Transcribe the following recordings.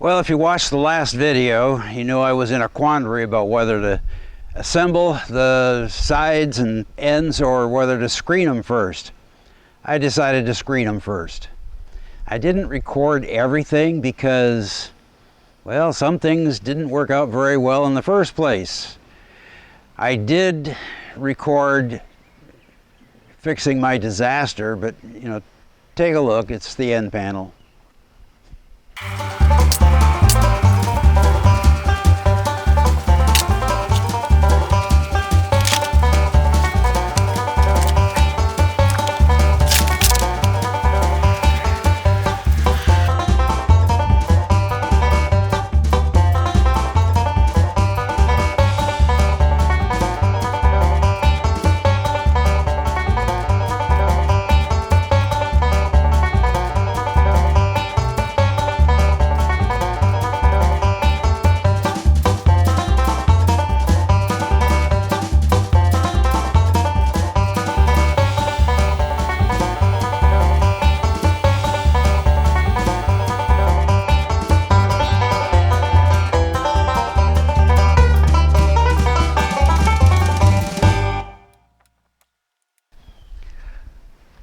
Well, if you watched the last video, you know I was in a quandary about whether to assemble the sides and ends or whether to screen them first. I decided to screen them first. I didn't record everything because, well, some things didn't work out very well in the first place. I did record fixing my disaster, but you know, take a look, it's the end panel.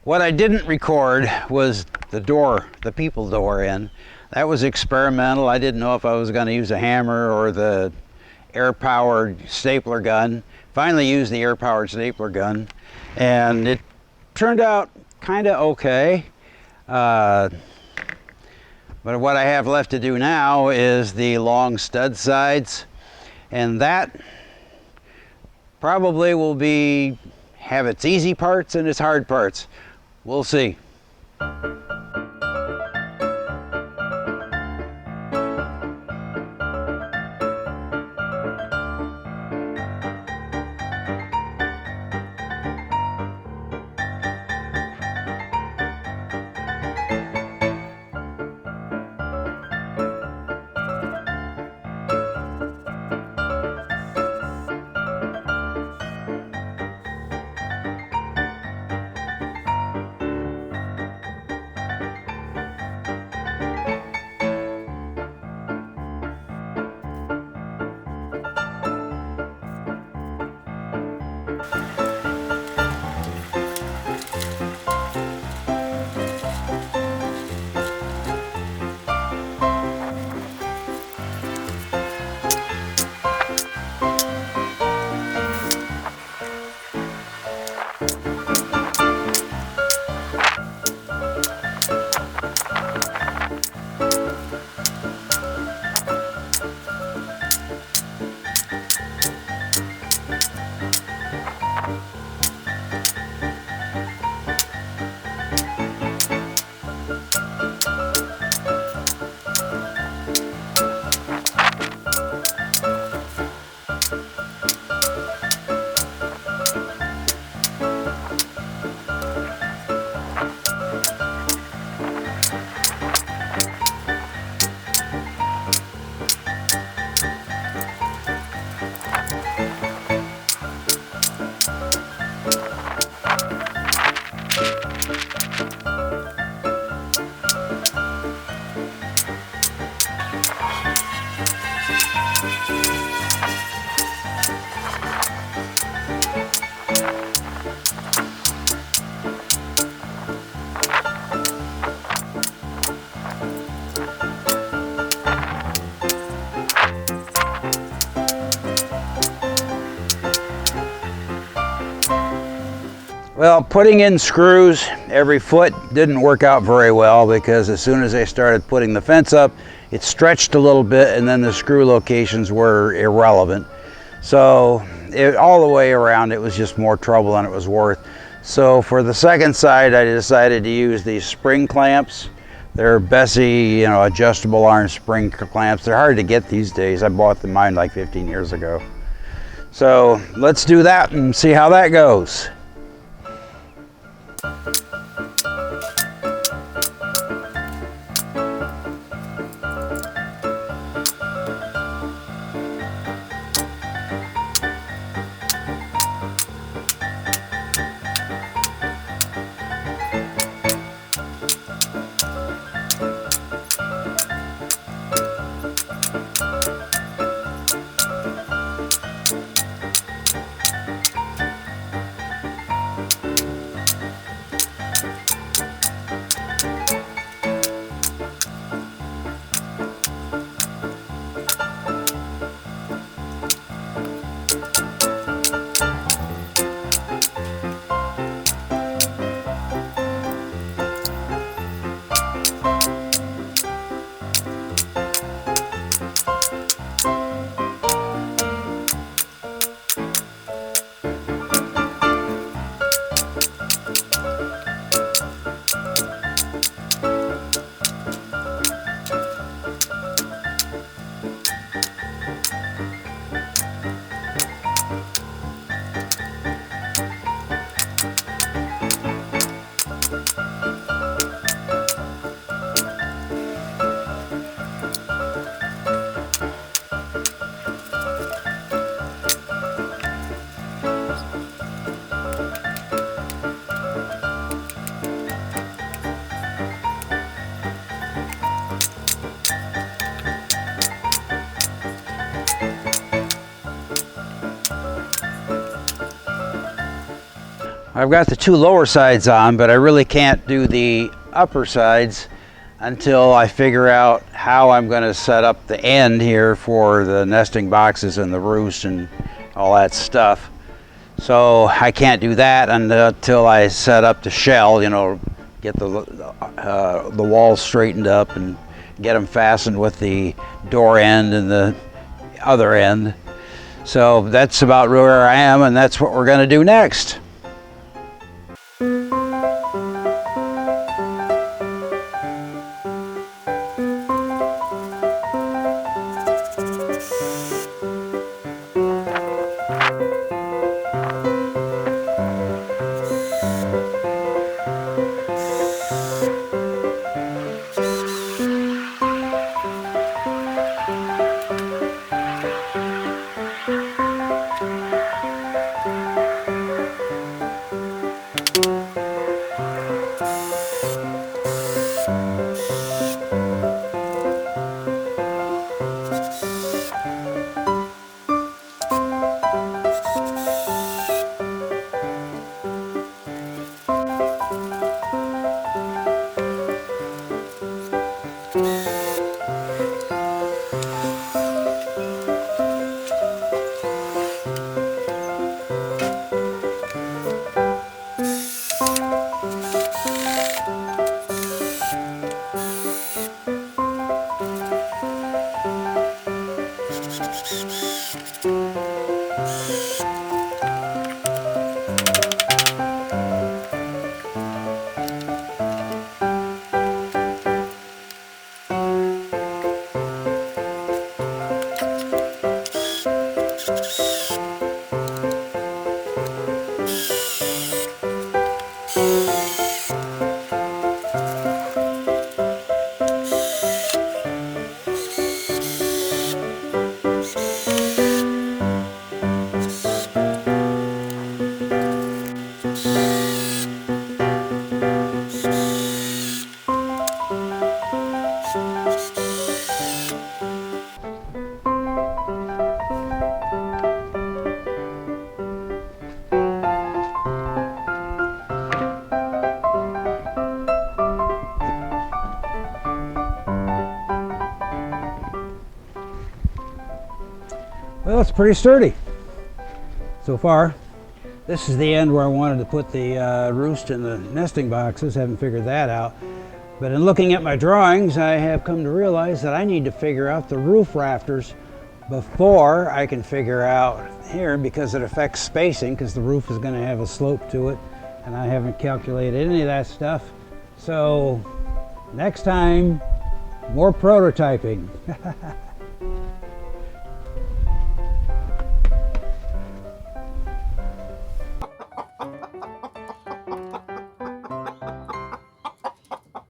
What I didn't record was the door, the people door in. That was experimental. I didn't know if I was going to use a hammer or the air-powered stapler gun. Finally used the air-powered stapler gun, and it turned out kind of okay. But what I have left to do now is the long stud sides, and that probably will have its easy parts and its hard parts. We'll see. Well, putting in screws every foot didn't work out very well because as soon as I started putting the fence up, it stretched a little bit and then the screw locations were irrelevant. So all the way around it was just more trouble than it was worth. So for the second side, I decided to use these spring clamps. They're Bessey, adjustable arm spring clamps. They're hard to get these days. I bought mine like 15 years ago. So let's do that and see how that goes. I've got the two lower sides on, but I really can't do the upper sides until I figure out how I'm going to set up the end here for the nesting boxes and the roost and all that stuff. So I can't do that until I set up the shell, you know, get the walls straightened up and get them fastened with the door end and the other end. So that's about where I am, and that's what we're going to do next. Well, it's pretty sturdy so far. This is the end where I wanted to put the roost and the nesting boxes. Haven't figured that out. But in looking at my drawings, I have come to realize that I need to figure out the roof rafters before I can figure out here, because it affects spacing, because the roof is going to have a slope to it, and I haven't calculated any of that stuff. So next time, more prototyping.